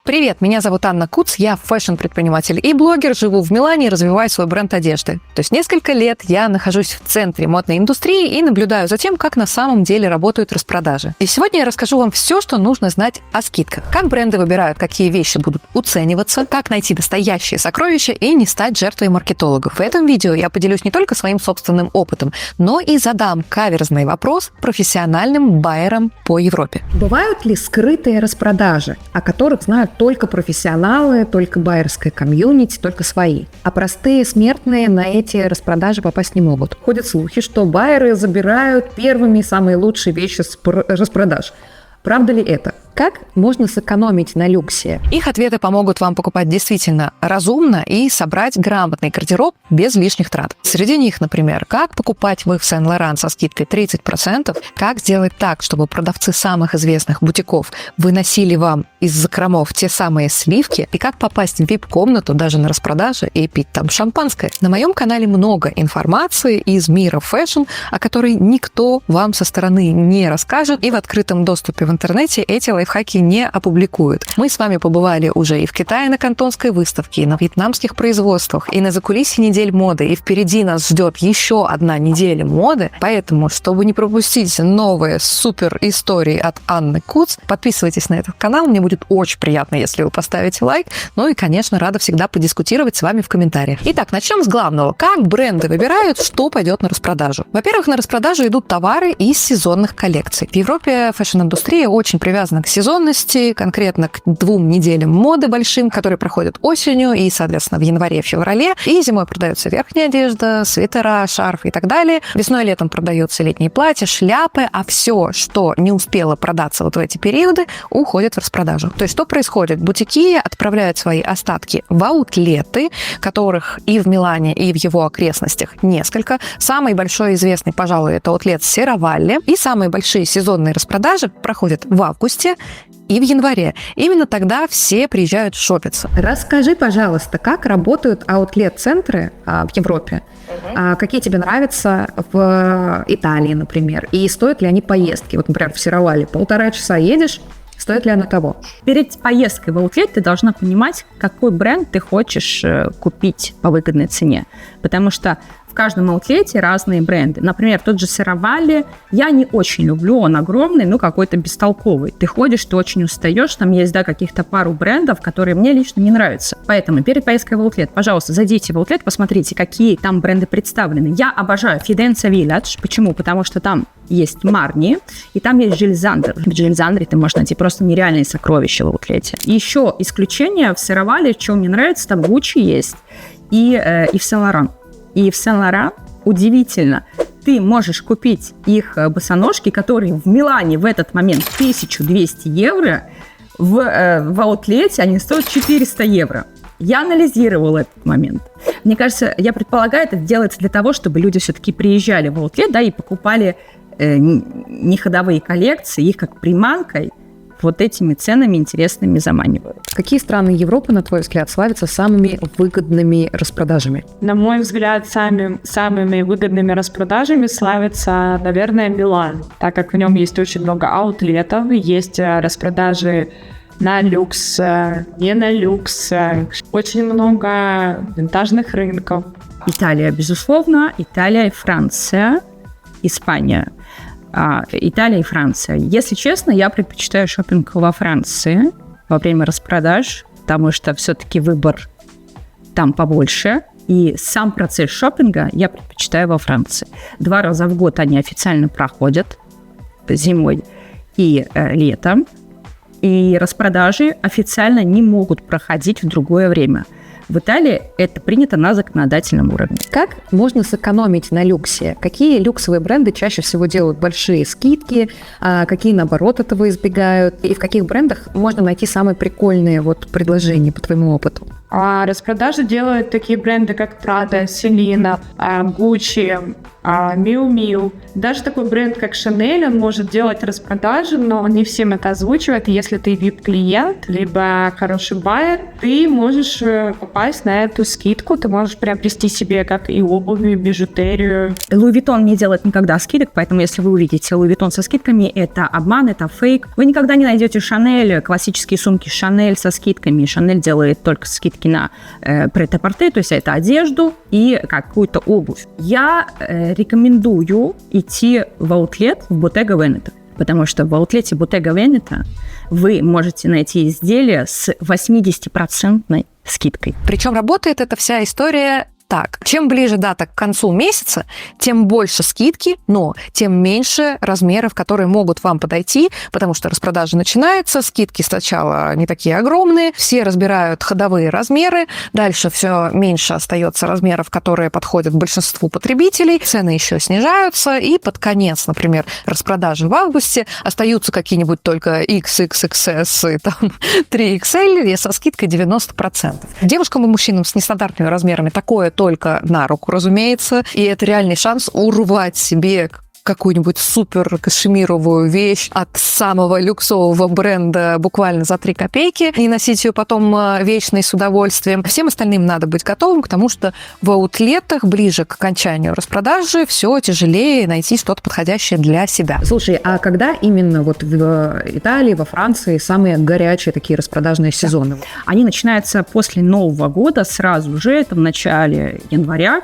Привет, меня зовут Анна Куц, я фэшн-предприниматель и блогер, живу в Милане и развиваю свой бренд одежды. То есть несколько лет я нахожусь в центре модной индустрии и наблюдаю за тем, как на самом деле работают распродажи. И сегодня я расскажу вам все, что нужно знать о скидках. Как бренды выбирают, какие вещи будут уцениваться, как найти настоящие сокровища и не стать жертвой маркетологов. В этом видео я поделюсь не только своим собственным опытом, но и задам каверзный вопрос профессиональным байерам по Европе. Бывают ли скрытые распродажи, о которых знают только профессионалы, только байерское комьюнити, только свои? А простые смертные на эти распродажи попасть не могут. Ходят слухи, что байеры забирают первыми самые лучшие вещи с распродаж. Правда ли это? Как можно сэкономить на люксе? Их ответы помогут вам покупать действительно разумно и собрать грамотный гардероб без лишних трат. Среди них, например, как покупать в Сен-Лоран со скидкой 30%, как сделать так, чтобы продавцы самых известных бутиков выносили вам из закромов те самые сливки, и как попасть в VIP-комнату даже на распродаже и пить там шампанское. На моем канале много информации из мира фэшн, о которой никто вам со стороны не расскажет, и в открытом доступе в интернете эти лайфхаки не опубликуют. Мы с вами побывали уже и в Китае на Кантонской выставке, и на вьетнамских производствах, и на закулисье недель моды, и впереди нас ждет еще одна неделя моды, поэтому, чтобы не пропустить новые супер истории от Анны Куц, подписывайтесь на этот канал, мне будет очень приятно, если вы поставите лайк, ну и, конечно, рада всегда подискутировать с вами в комментариях. Итак, начнем с главного. Как бренды выбирают, что пойдет на распродажу? Во-первых, на распродажу идут товары из сезонных коллекций. В Европе фэшн-индустрия очень привязана к сезонности, конкретно к 2 неделям моды большим, которые проходят осенью и, соответственно, в январе-феврале. И зимой продается верхняя одежда, свитера, шарфы и так далее. Весной и летом продаются летние платья, шляпы, а все, что не успело продаться вот в эти периоды, уходит в распродажу. То есть что происходит? Бутики отправляют свои остатки в аутлеты, которых и в Милане, и в его окрестностях несколько. Самый большой известный, пожалуй, это аутлет Серравалли. И самые большие сезонные распродажи проходят в августе и в январе. Именно тогда все приезжают шопиться. Расскажи, пожалуйста, как работают аутлет-центры в Европе? Какие тебе нравятся в Италии, например? И стоят ли они поездки? Вот, например, в Серравалли 1,5 часа едешь, стоит ли оно того? Перед поездкой в аутлет ты должна понимать, какой бренд ты хочешь купить по выгодной цене. Потому что в каждом аутлете разные бренды. Например, тот же Серравалли я не очень люблю, он огромный, но какой-то бестолковый. Ты ходишь, ты очень устаешь, там есть, каких-то пару брендов, которые мне лично не нравятся. Поэтому перед поездкой в аутлет, пожалуйста, зайдите в аутлет, посмотрите, какие там бренды представлены. Я обожаю Fidenza Village. Почему? Потому что там есть Марни, и там есть Жиль Зандер. В Жиль Зандере ты можешь найти просто нереальные сокровища в аутлете. И еще исключение в Серравалли, что мне нравится, там Gucci есть, и в Сен-Лоран. И в Сен-Лоран удивительно, ты можешь купить их босоножки, которые в Милане в этот момент 1200 евро, в аутлете они стоят 400 евро. Я анализировала этот момент. Мне кажется, я предполагаю, это делается для того, чтобы люди все-таки приезжали в аутлет, и покупали не ходовые коллекции, их как приманкой вот этими ценами интересными заманивают. Какие страны Европы, на твой взгляд, славятся самыми выгодными распродажами? На мой взгляд, самыми выгодными распродажами славится, наверное, Милан, так как в нем есть очень много аутлетов, есть распродажи на люкс, не на люкс, очень много винтажных рынков. Италия, безусловно, Италия и Франция, Испания. Италия и Франция. Если честно, я предпочитаю шопинг во Франции во время распродаж, потому что все-таки выбор там побольше. И сам процесс шопинга я предпочитаю во Франции. 2 раза в год они официально проходят, зимой и летом. И распродажи официально не могут проходить в другое время. В Италии это принято на законодательном уровне. Как можно сэкономить на люксе? Какие люксовые бренды чаще всего делают большие скидки, а какие, наоборот, этого избегают? И в каких брендах можно найти самые прикольные предложения по твоему опыту? А распродажи делают такие бренды, как Prada, Celine, Gucci, Miu Miu. Даже такой бренд, как Chanel, он может делать распродажи, но не всем это озвучивает. Если ты VIP-клиент, либо хороший байер, ты можешь попасть на эту скидку, ты можешь приобрести себе как и обувь, и бижутерию. Louis Vuitton не делает никогда скидок, поэтому если вы увидите Louis Vuitton со скидками, это обман, это фейк. Вы никогда не найдете Chanel, классические сумки Chanel со скидками. Chanel делает только скидки на прет-а-порте, то есть это одежду и какую-то обувь. Я рекомендую идти в аутлет в Bottega Veneta, потому что в аутлете Bottega Veneta вы можете найти изделия с 80% скидкой. Причем работает эта вся история так. Чем ближе дата к концу месяца, тем больше скидки, но тем меньше размеров, которые могут вам подойти, потому что распродажа начинается, скидки сначала не такие огромные, все разбирают ходовые размеры, дальше все меньше остается размеров, которые подходят большинству потребителей, цены еще снижаются, и под конец, например, распродажи в августе остаются какие-нибудь только XXXS и там 3XL и со скидкой 90%. Девушкам и мужчинам с нестандартными размерами такое только на руку, разумеется, и это реальный шанс урвать себе какую-нибудь супер кашемировую вещь от самого люксового бренда буквально за 3 копейки и носить ее потом вечно и с удовольствием. Всем остальным надо быть готовым, потому что в аутлетах ближе к окончанию распродажи все тяжелее найти что-то подходящее для себя. Слушай, а когда именно вот в Италии, во Франции самые горячие такие распродажные сезоны? Они начинаются после Нового года, сразу же, это в начале января.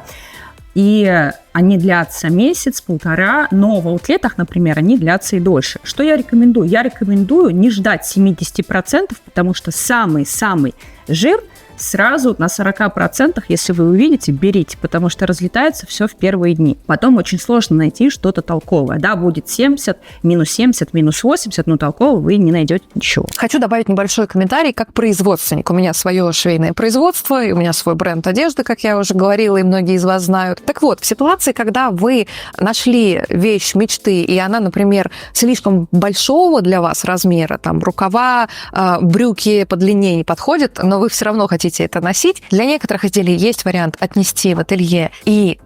И они длятся месяц-полтора, но в аутлетах, например, они длятся и дольше. Что я рекомендую? Я рекомендую не ждать 70%, потому что самый-самый жир сразу на 40%, если вы увидите, берите, потому что разлетается все в первые дни. Потом очень сложно найти что-то толковое. Да, будет 70, минус 80, но толкового вы не найдете ничего. Хочу добавить небольшой комментарий как производственник. У меня свое швейное производство, и у меня свой бренд одежды, как я уже говорила, и многие из вас знают. Так вот, в ситуации, когда вы нашли вещь мечты, и она, например, слишком большого для вас размера, там, рукава, брюки подлиннее не подходят, но вы все равно хотите это носить. Для некоторых изделий есть вариант отнести в ателье и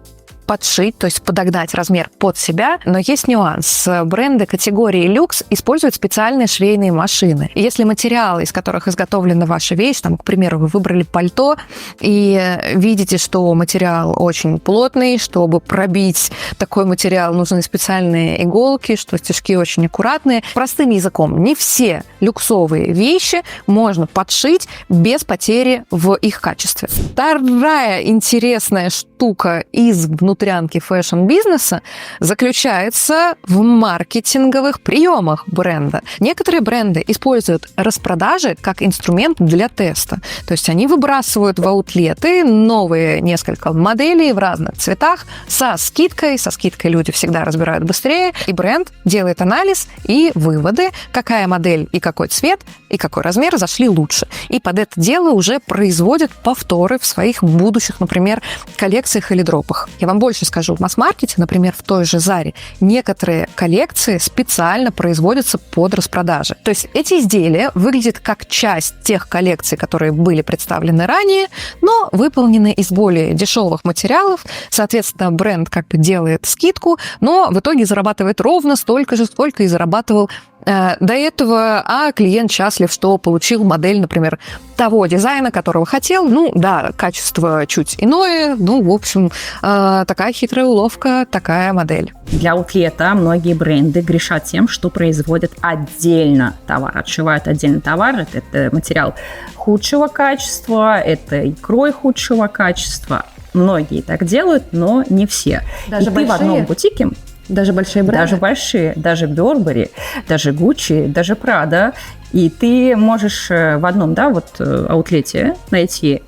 подшить, то есть подогнать размер под себя, но есть нюанс. Бренды категории люкс используют специальные швейные машины. И если материалы, из которых изготовлена ваша вещь, там, к примеру, вы выбрали пальто и видите, что материал очень плотный, чтобы пробить такой материал, нужны специальные иголки, что стежки очень аккуратные. Простым языком, не все люксовые вещи можно подшить без потери в их качестве. Вторая интересная штука из внутрянки фэшн-бизнеса заключается в маркетинговых приемах бренда. Некоторые бренды используют распродажи как инструмент для теста. То есть они выбрасывают в аутлеты новые несколько моделей в разных цветах со скидкой. Со скидкой люди всегда разбирают быстрее. И бренд делает анализ и выводы, какая модель и какой цвет и какой размер зашли лучше. И под это дело уже производят повторы в своих будущих, например, коллекциях или дропах. Я вам больше скажу, в масс-маркете, например, в той же Заре, некоторые коллекции специально производятся под распродажи. То есть эти изделия выглядят как часть тех коллекций, которые были представлены ранее, но выполнены из более дешевых материалов. Соответственно, бренд как бы делает скидку, но в итоге зарабатывает ровно столько же, сколько и зарабатывал до этого, а клиент счастлив, что получил модель, например, того дизайна, которого хотел. Ну, да, качество чуть иное, ну, в общем, такая хитрая уловка, такая модель. Для аутлета многие бренды грешат тем, что производят отдельно товар, отшивают отдельно товар. Это материал худшего качества, это икрой худшего качества. Многие так делают, но не все. Даже и ты в одном бутике... Даже большие бренды? Даже большие, даже Burberry, даже Gucci, даже Prada. И ты можешь в одном, да, вот аутлете найти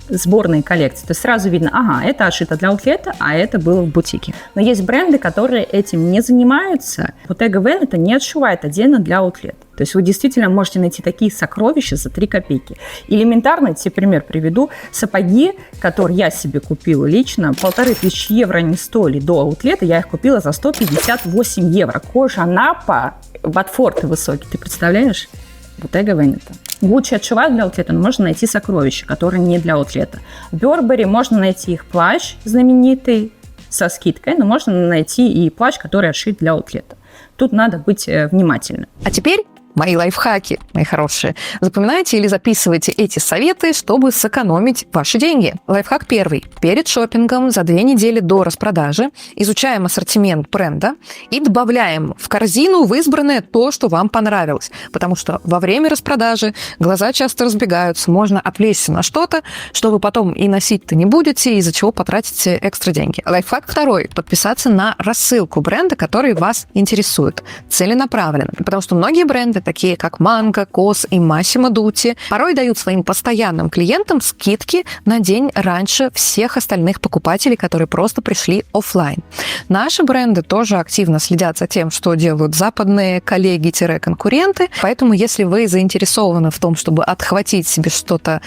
сборные коллекции. То есть сразу видно, ага, это отшито для аутлета, а это было в бутике. Но есть бренды, которые этим не занимаются. Bottega Veneta не отшивает отдельно для аутлета. То есть вы действительно можете найти такие сокровища за 3 копейки. Элементарно, тебе пример приведу. Сапоги, которые я себе купила лично, 1500 евро они стоили до аутлета, я их купила за 158 евро. Кожа Напа, ботфорты высокие, ты представляешь? Bottega Veneta. Гуччи отшивают для аутлета, но можно найти сокровища, которые не для аутлета. В Burberry можно найти их плащ знаменитый со скидкой, но можно найти и плащ, который отшит для аутлета. Тут надо быть внимательным. А теперь мои лайфхаки, мои хорошие. Запоминайте или записывайте эти советы, чтобы сэкономить ваши деньги. Лайфхак первый. Перед шопингом за 2 недели до распродажи изучаем ассортимент бренда и добавляем в корзину в избранное то, что вам понравилось. Потому что во время распродажи глаза часто разбегаются, можно отвлечься на что-то, что вы потом и носить-то не будете, из-за чего потратите экстра деньги. Лайфхак второй. Подписаться на рассылку бренда, который вас интересует. Целенаправленно. Потому что многие бренды, такие как Mango, COS и Massimo Dutti, порой дают своим постоянным клиентам скидки на день раньше всех остальных покупателей, которые просто пришли офлайн. Наши бренды тоже активно следят за тем, что делают западные коллеги-конкуренты, поэтому если вы заинтересованы в том, чтобы отхватить себе что-то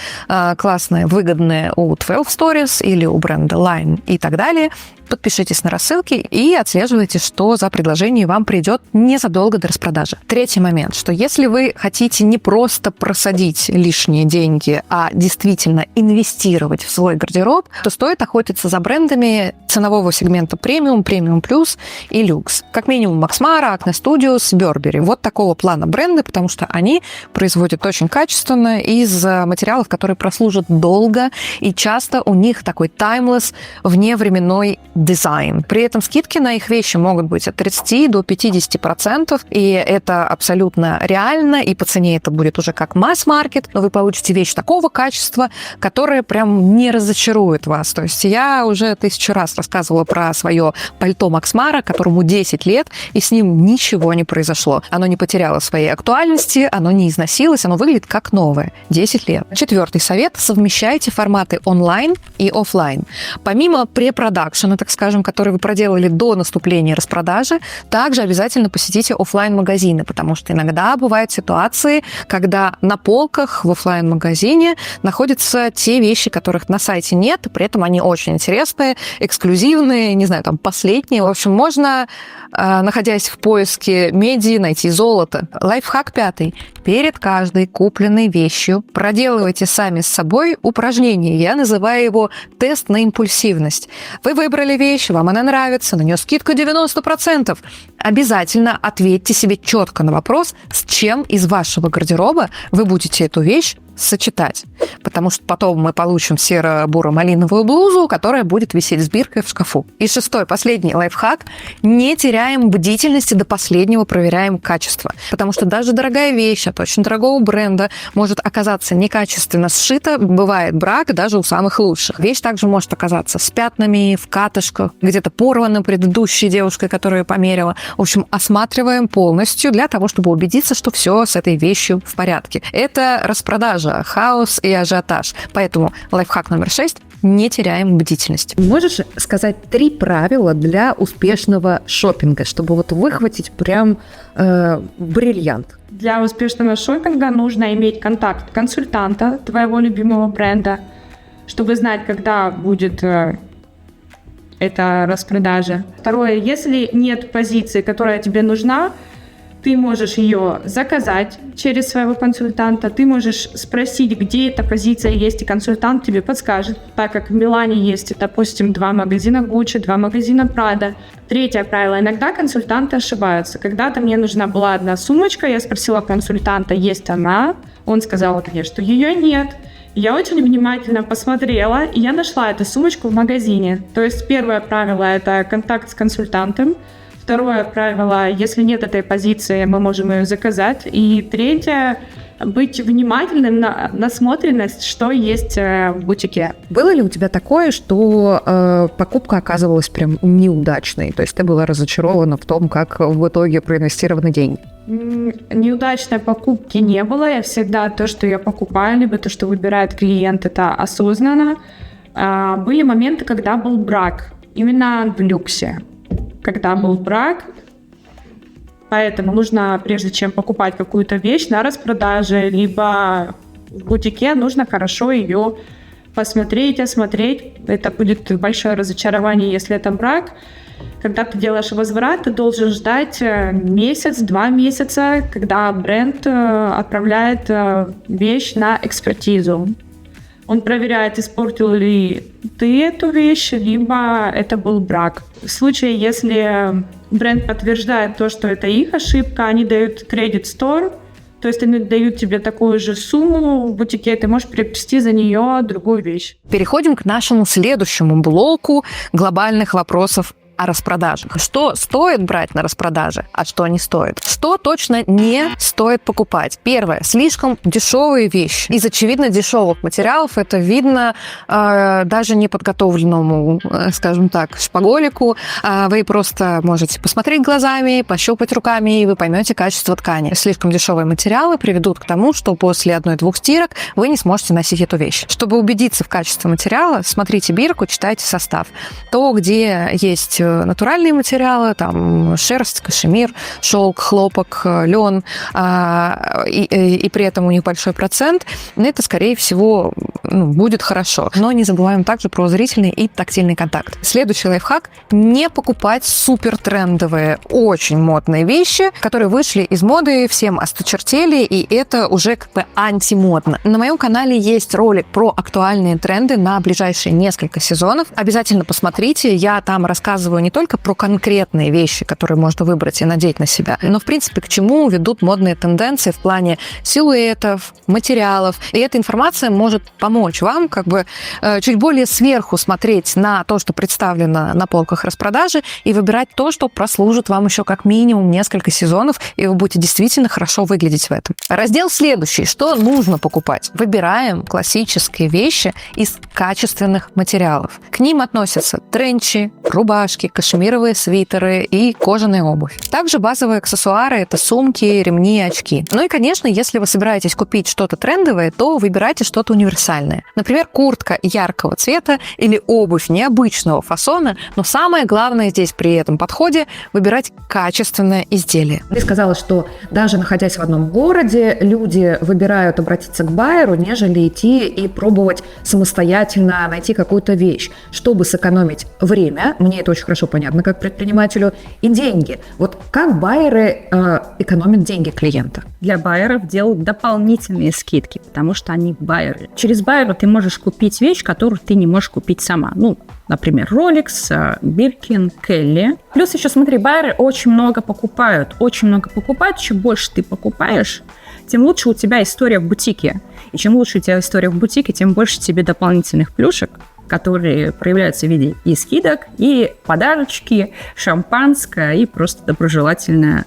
классное, выгодное у 12 Stories или у бренда Line и так далее, подпишитесь на рассылки и отслеживайте, что за предложение вам придет незадолго до распродажи. Третий момент, что если вы хотите не просто просадить лишние деньги, а действительно инвестировать в свой гардероб, то стоит охотиться за брендами ценового сегмента премиум, премиум плюс и люкс. Как минимум Max Mara, Acne Studios, Burberry. Вот такого плана бренды, потому что они производят очень качественно из материалов, которые прослужат долго, и часто у них такой timeless, вневременной дизайн. При этом скидки на их вещи могут быть от 30 до 50%, и это абсолютно реально, и по цене это будет уже как масс-маркет, но вы получите вещь такого качества, которая прям не разочарует вас. То есть я уже 1000 раз рассказывала про свое пальто Max Mara, которому 10 лет, и с ним ничего не произошло. Оно не потеряло своей актуальности, оно не износилось, оно выглядит как новое. 10 лет. Четвертый совет. Совмещайте форматы онлайн и офлайн. Помимо препродакшена, так скажем, который вы проделали до наступления распродажи, также обязательно посетите офлайн-магазины, потому что иногда бывают ситуации, когда на полках в офлайн-магазине находятся те вещи, которых на сайте нет, и при этом они очень интересные, эксклюзивные, не знаю, там, последние. В общем, можно, находясь в поиске меди, найти золото. Лайфхак пятый. Перед каждой купленной вещью проделывайте сами с собой упражнение. Я называю его тест на импульсивность. Вы выбрали вещь, вам она нравится, на нее скидка 90%. Обязательно ответьте себе четко на вопрос, с чем из вашего гардероба вы будете эту вещь сочетать. Потому что потом мы получим серо-буро-малиновую блузу, которая будет висеть с биркой в шкафу. И шестой, последний лайфхак. Не теряем бдительности, до последнего проверяем качество. Потому что даже дорогая вещь от очень дорогого бренда может оказаться некачественно сшита. Бывает брак даже у самых лучших. Вещь также может оказаться с пятнами, в катышках, где-то порвана предыдущей девушкой, которая померила. В общем, осматриваем полностью для того, чтобы убедиться, что все с этой вещью в порядке. Это распродажа, хаос и ажиотаж. Поэтому лайфхак номер 6. Не теряем бдительность. Можешь сказать 3 правила для успешного шопинга, чтобы вот выхватить прям бриллиант? Для успешного шопинга нужно иметь контакт консультанта твоего любимого бренда, чтобы знать, когда будет эта распродажа. Второе, если нет позиции, которая тебе нужна, ты можешь ее заказать через своего консультанта, ты можешь спросить, где эта позиция есть, и консультант тебе подскажет, так как в Милане есть, допустим, 2 магазина Gucci, 2 магазина Prada. Третье правило. Иногда консультанты ошибаются. Когда-то мне нужна была одна сумочка, я спросила консультанта, есть она, он сказал мне, что ее нет. Я очень внимательно посмотрела, и я нашла эту сумочку в магазине. То есть первое правило – это контакт с консультантом. Второе правило, если нет этой позиции, мы можем ее заказать. И третье, быть внимательным на насмотренность, что есть в бутике. Было ли у тебя такое, что покупка оказывалась прям неудачной? То есть ты была разочарована в том, как в итоге проинвестированы деньги? Неудачной покупки не было. Я всегда то, что я покупаю, либо то, что выбирает клиент, это осознанно. Были моменты, когда был брак, именно в люксе. Когда был брак, поэтому нужно, прежде чем покупать какую-то вещь на распродаже, либо в бутике, нужно хорошо ее посмотреть, осмотреть. Это будет большое разочарование, если это брак. когда ты делаешь возврат, ты должен ждать месяц-два месяца, когда бренд отправляет вещь на экспертизу. Он проверяет, испортил ли ты эту вещь, либо это был брак. В случае, если бренд подтверждает то, что это их ошибка, они дают кредит store, то есть они дают тебе такую же сумму в бутике, ты можешь приобрести за нее другую вещь. Переходим к нашему следующему блоку глобальных вопросов о распродажах. Что стоит брать на распродаже, а что не стоит? Что точно не стоит покупать? Первое. Слишком дешевые вещи. Из очевидно дешевых материалов это видно даже неподготовленному, скажем так, шпаголику. Вы просто можете посмотреть глазами, пощупать руками, и вы поймете качество ткани. Слишком дешевые материалы приведут к тому, что после 1-2 стирок вы не сможете носить эту вещь. Чтобы убедиться в качестве материала, смотрите бирку, читайте состав. То, где есть натуральные материалы, там шерсть, кашемир, шелк, хлопок, лен, и при этом у них большой процент, это, скорее всего, будет хорошо. Но не забываем также про зрительный и тактильный контакт. Следующий лайфхак – не покупать супертрендовые, очень модные вещи, которые вышли из моды, всем осточертели, и это уже как бы антимодно. На моем канале есть ролик про актуальные тренды на ближайшие несколько сезонов. Обязательно посмотрите, я там рассказываю не только про конкретные вещи, которые можно выбрать и надеть на себя, но, в принципе, к чему ведут модные тенденции в плане силуэтов, материалов. И эта информация может помочь вам как бы чуть более сверху смотреть на то, что представлено на полках распродажи, и выбирать то, что прослужит вам еще как минимум несколько сезонов, и вы будете действительно хорошо выглядеть в этом. Раздел следующий. Что нужно покупать? Выбираем классические вещи из качественных материалов. К ним относятся тренчи, рубашки, кашемировые свитеры и кожаная обувь. Также базовые аксессуары – это сумки, ремни, очки. Ну и, конечно, если вы собираетесь купить что-то трендовое, то выбирайте что-то универсальное. Например, куртка яркого цвета или обувь необычного фасона, но самое главное здесь при этом подходе – выбирать качественное изделие. Ты сказала, что даже находясь в одном городе, люди выбирают обратиться к байеру, нежели идти и пробовать самостоятельно найти какую-то вещь, чтобы сэкономить время. Мне это очень хорошо понятно, как предпринимателю, и деньги. Вот как байеры экономят деньги клиента? Для байеров делают дополнительные скидки, потому что они байеры. Через байера ты можешь купить вещь, которую ты не можешь купить сама. Например, Rolex, Birkin, Kelly. Плюс еще, смотри, байеры очень много покупают. Чем больше ты покупаешь, тем лучше у тебя история в бутике. И чем лучше у тебя история в бутике, тем больше тебе дополнительных плюшек, которые проявляются в виде и скидок, и подарочки, шампанское, и просто доброжелательная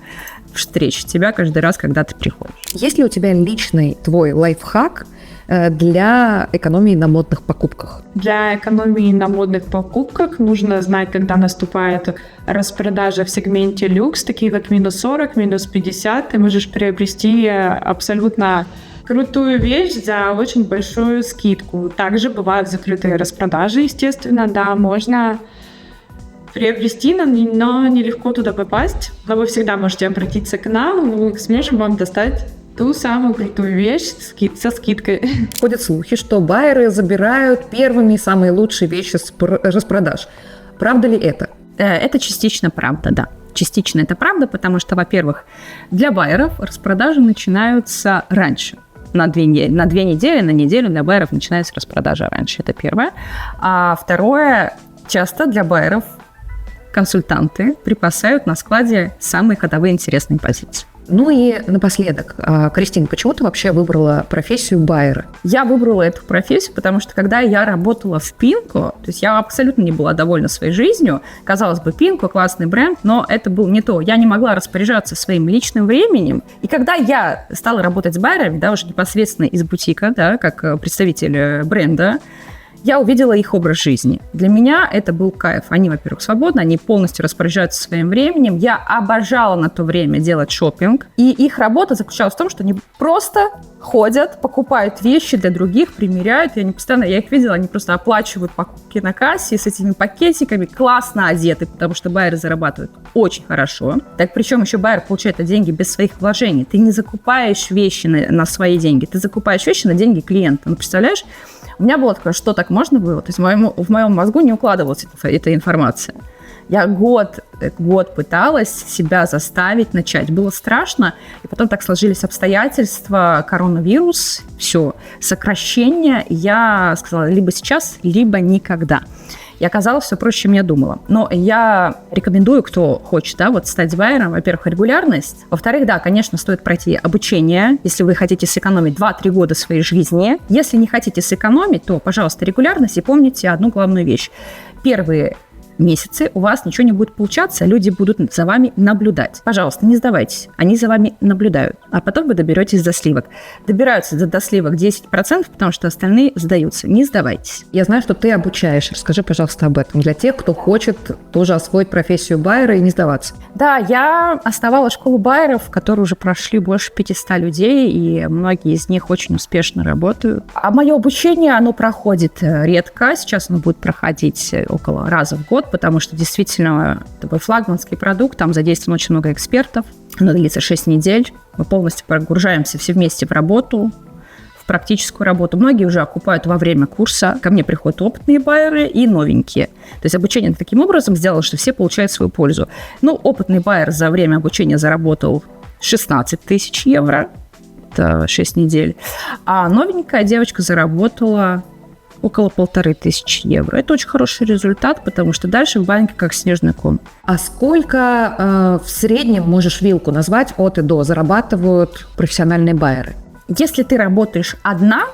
встреча тебя каждый раз, когда ты приходишь. Есть ли у тебя личный твой лайфхак для экономии на модных покупках? Для экономии на модных покупках нужно знать, когда наступает распродажа в сегменте люкс, такие как -40, -50. Ты можешь приобрести абсолютно крутую вещь за очень большую скидку. Также бывают закрытые распродажи, естественно, да, можно приобрести, но нелегко туда попасть. Но вы всегда можете обратиться к нам, мы сможем вам достать ту самую крутую вещь со скидкой. Ходят слухи, что байеры забирают первыми самые лучшие вещи с распродаж. Правда ли это? Это частично правда, да. Частично это правда, потому что, во-первых, для байеров распродажи начинаются раньше. На 2 недели, на неделю для байеров начинается распродажа раньше. Это первое. А второе, часто для байеров консультанты припасают на складе самые ходовые интересные позиции. Ну и напоследок, Кристина, почему ты вообще выбрала профессию байера? Я выбрала эту профессию, потому что когда я работала в Пинко, то есть я абсолютно не была довольна своей жизнью. Казалось бы, Пинко классный бренд, но это было не то. Я не могла распоряжаться своим личным временем. И когда я стала работать с байерами, да, уже непосредственно из бутика, да, как представитель бренда, я увидела их образ жизни. Для меня это был кайф. Они, во-первых, свободны, они полностью распоряжаются своим временем. Я обожала на то время делать шопинг. И их работа заключалась в том, что они просто ходят, покупают вещи для других, примеряют. Я их видела, они просто оплачивают покупки на кассе с этими пакетиками, классно одеты, потому что байеры зарабатывают очень хорошо. Так причем еще байер получает деньги без своих вложений. Ты не закупаешь вещи на свои деньги, ты закупаешь вещи на деньги клиента. Ну, представляешь? У меня было такое, что так можно было? То есть в моем мозгу не укладывалась эта информация. Я год пыталась себя заставить начать. Было страшно, и потом так сложились обстоятельства, коронавирус, все, сокращение. Я сказала, либо сейчас, либо никогда. И оказалось все проще, чем я думала. Но я рекомендую, кто хочет, стать байером, во-первых, регулярность. Во-вторых, конечно, стоит пройти обучение, если вы хотите сэкономить 2-3 года своей жизни. Если не хотите сэкономить, то, пожалуйста, регулярность. И помните одну главную вещь. Первые месяцы у вас ничего не будет получаться, люди будут за вами наблюдать. Пожалуйста, не сдавайтесь, они за вами наблюдают, а потом вы доберетесь до сливок. Добираются до сливок 10%, потому что остальные сдаются. Не сдавайтесь. Я знаю, что ты обучаешь. Расскажи, пожалуйста, об этом. Для тех, кто хочет тоже освоить профессию байера и не сдаваться. Да, я основала школу байеров, в которой уже прошли больше 500 людей, и многие из них очень успешно работают. А мое обучение, оно проходит редко. Сейчас оно будет проходить около раза в год, потому что действительно такой флагманский продукт, там задействовано очень много экспертов. Оно длится 6 недель. Мы полностью погружаемся все вместе в работу, в практическую работу. Многие уже окупают во время курса. Ко мне приходят опытные байеры и новенькие. То есть обучение таким образом сделало, что все получают свою пользу. Опытный байер за время обучения заработал 16 тысяч евро. Это 6 недель. А новенькая девочка заработала около 1500 евро. Это очень хороший результат, потому что дальше в банке как снежный ком. А сколько в среднем, можешь вилку назвать, от и до, зарабатывают профессиональные байеры? Если ты работаешь одна,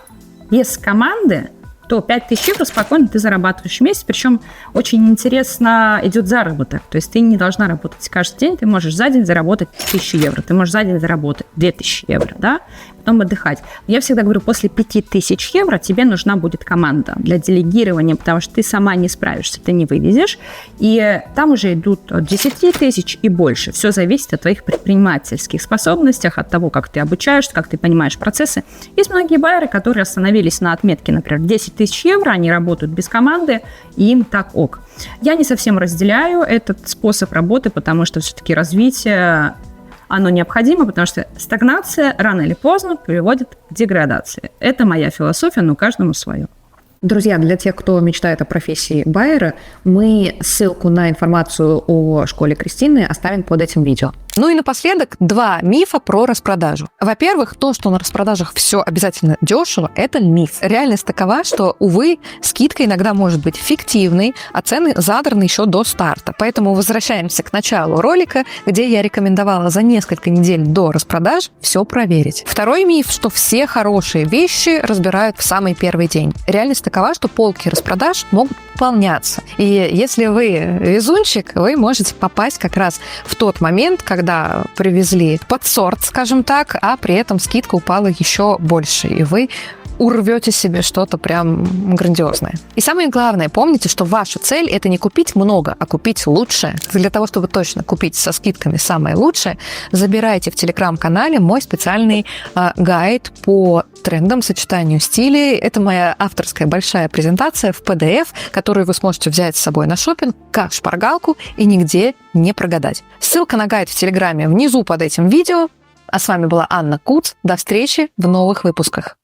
без команды, то 5000 евро спокойно ты зарабатываешь в месяц, причем очень интересно идет заработок. То есть ты не должна работать каждый день, ты можешь за день заработать 1000 евро, ты можешь за день заработать 2000 евро, потом отдыхать. Я всегда говорю, после 5000 евро тебе нужна будет команда для делегирования, потому что ты сама не справишься, ты не вывезешь. И там уже идут от 10 тысяч и больше. Все зависит от твоих предпринимательских способностях, от того, как ты обучаешься, как ты понимаешь процессы. Есть многие байеры, которые остановились на отметке, например, 10 тысяч евро, они работают без команды, и им так ок. Я не совсем разделяю этот способ работы, потому что все-таки развитие оно необходимо, потому что стагнация рано или поздно приводит к деградации. Это моя философия, но каждому свое. Друзья, для тех, кто мечтает о профессии байера, мы ссылку на информацию о школе Кристины оставим под этим видео. Ну и напоследок 2 мифа про распродажу. Во-первых, то, что на распродажах все обязательно дешево, это миф. Реальность такова, что, увы, скидка иногда может быть фиктивной, а цены задраны еще до старта. Поэтому возвращаемся к началу ролика, где я рекомендовала за несколько недель до распродаж все проверить. Второй миф, что все хорошие вещи разбирают в самый первый день. Реальность такова, что полки распродаж могут пополняться. И если вы везунчик, вы можете попасть как раз в тот момент, когда привезли под сорт, скажем так, а при этом скидка упала еще больше, и вы урвете себе что-то прям грандиозное. И самое главное, помните, что ваша цель – это не купить много, а купить лучшее. Для того, чтобы точно купить со скидками самое лучшее, забирайте в Телеграм-канале мой специальный гайд по трендам, сочетанию стилей. Это моя авторская большая презентация в PDF, которую вы сможете взять с собой на шопинг, как шпаргалку, и нигде не прогадать. Ссылка на гайд в Телеграме внизу под этим видео. А с вами была Анна Куц. До встречи в новых выпусках.